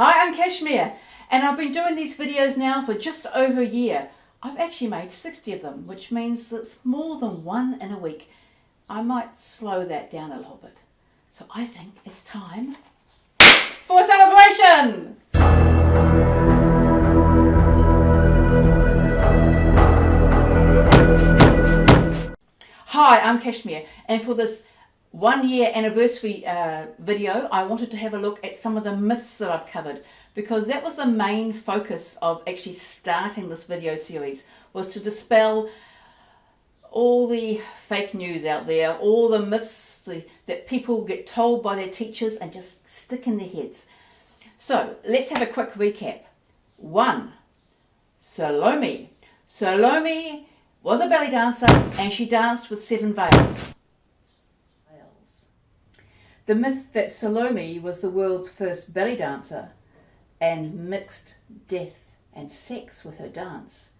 Hi, I'm Kashmir, and I've been doing these videos now for just over a year. I've actually made 60 of them, which means that's more than one in a week. I might slow that down a little bit. So I think it's time for a celebration! Hi, I'm Kashmir, and for this 1 year anniversary video, I wanted to have a look at some of the myths that I've covered, because that was the main focus of actually starting this video series, was to dispel all the fake news out there, all the myths that people get told by their teachers and just stick in their heads. So let's have a quick recap. 1. Salome. Salome was a belly dancer and she danced with 7 veils. The myth that Salome was the world's first belly dancer and mixed death and sex with her dance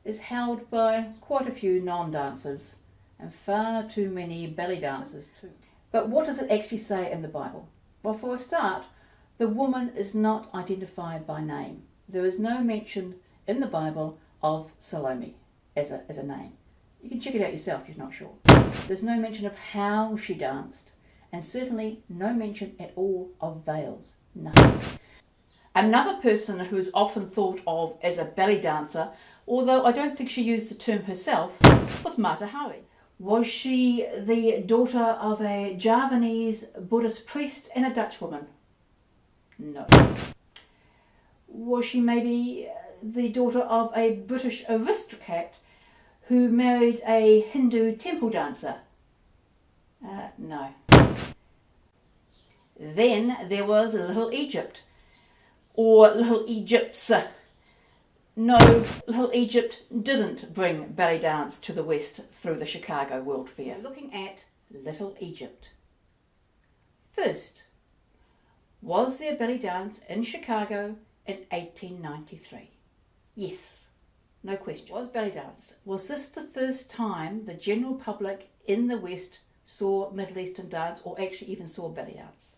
is held by quite a few non-dancers and far too many belly dancers too. But what does it actually say in the Bible? Well, for a start, the woman is not identified by name. There is no mention in the Bible of Salome as a name. You can check it out yourself if you're not sure. There's no mention of how she danced, and certainly no mention at all of veils. Nothing. Another person who is often thought of as a belly dancer, although I don't think she used the term herself, was Mata Hari. Was she the daughter of a Javanese Buddhist priest and a Dutch woman? No. Was she maybe the daughter of a British aristocrat who married a Hindu temple dancer? No. Then there was Little Egypt, or Little Egypts. No, Little Egypt didn't bring belly dance to the West through the Chicago World Fair. We're looking at Little Egypt. First, was there belly dance in Chicago in 1893? Yes, no question. Was belly dance? Was this the first time the general public in the West saw Middle Eastern dance, or actually even saw belly dance?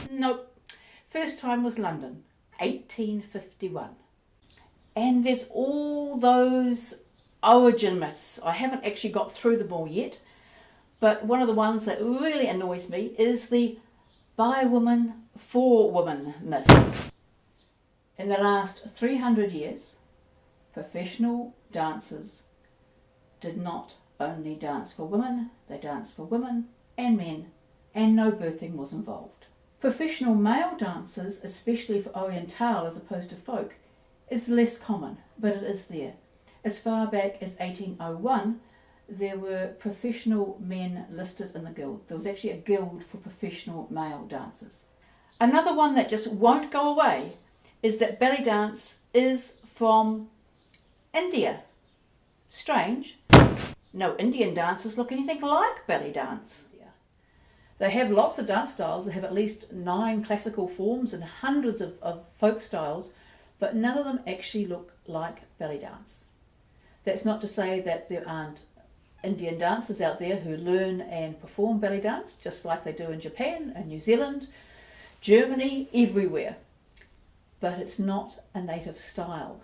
Nope. First time was London, 1851. And there's all those origin myths. I haven't actually got through them all yet, but one of the ones that really annoys me is the by woman, for woman myth. In the last 300 years, professional dancers did not only dance for women, they danced for women and men, and no birthing was involved. Professional male dancers, especially for Oriental as opposed to folk, is less common, but it is there. As far back as 1801, there were professional men listed in the guild. There was actually a guild for professional male dancers. Another one that just won't go away is that belly dance is from India. Strange. No Indian dancers look anything like belly dance. They have lots of dance styles. They have at least 9 classical forms and hundreds of folk styles, but none of them actually look like belly dance. That's not to say that there aren't Indian dancers out there who learn and perform belly dance, just like they do in Japan and New Zealand, Germany, everywhere. But it's not a native style.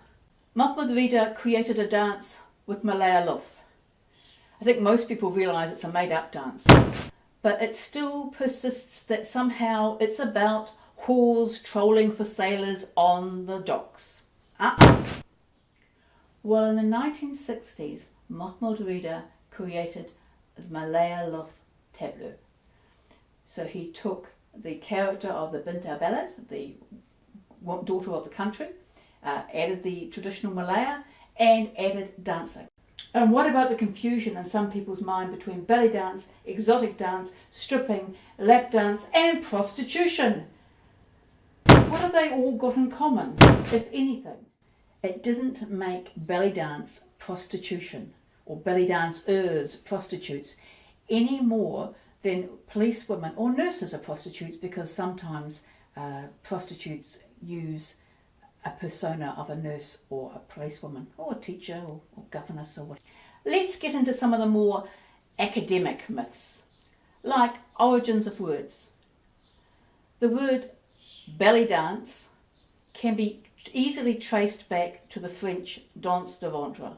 Mahmoud Rida created a dance with Malayalam. I think most people realise it's a made-up dance. But it still persists that somehow it's about whores trolling for sailors on the docks. Well, in the 1960s, Mahmoud Rida created the Malayalam tableau. So he took the character of the Binta Ballad, the daughter of the country, added the traditional Malaya, and added dancing. And what about the confusion in some people's mind between belly dance, exotic dance, stripping, lap dance and prostitution? What have they all got in common, if anything? It didn't make belly dance prostitution, or belly dancers prostitutes, any more than police women or nurses are prostitutes, because sometimes prostitutes use a persona of a nurse or a policewoman or a teacher or governess or what. Let's get into some of the more academic myths, like origins of words. The word belly dance can be easily traced back to the French danse de ventre.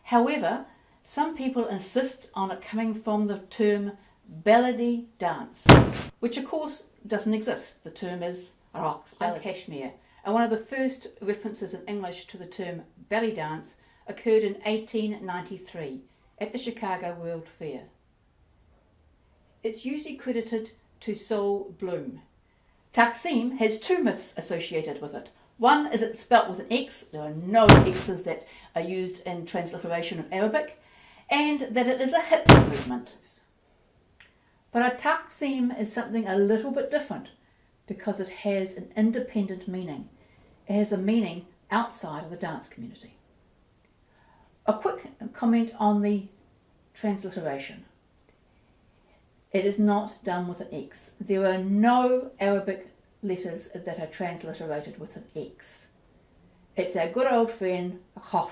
However, some people insist on it coming from the term belly dance, which of course doesn't exist. The term is Raqs, Kashmir, and one of the first references in English to the term belly dance occurred in 1893 at the Chicago World Fair. It's usually credited to Saul Bloom. Taksim has two myths associated with it. One is it's spelt with an X. There are no X's that are used in transliteration of Arabic, and that it is a hip movement. But a Taksim is something a little bit different because it has an independent meaning. It has a meaning outside of the dance community. A quick comment on the transliteration. It is not done with an X. There are no Arabic letters that are transliterated with an X. It's our good old friend, Raqs.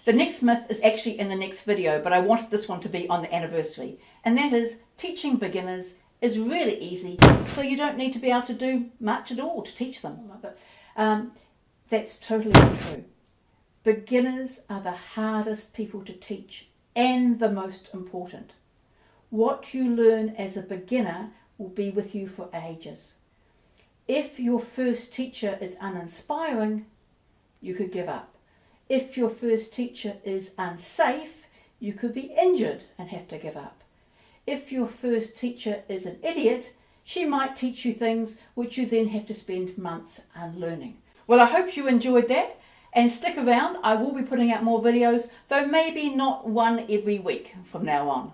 The next myth is actually in the next video, but I wanted this one to be on the anniversary. And that is, teaching beginners is really easy, so you don't need to be able to do much at all to teach them. But that's totally untrue. Beginners are the hardest people to teach and the most important. What you learn as a beginner will be with you for ages. If your first teacher is uninspiring, you could give up. If your first teacher is unsafe, you could be injured and have to give up. If your first teacher is an idiot, she might teach you things which you then have to spend months unlearning. Well, I hope you enjoyed that, and stick around. I will be putting out more videos, though maybe not one every week from now on.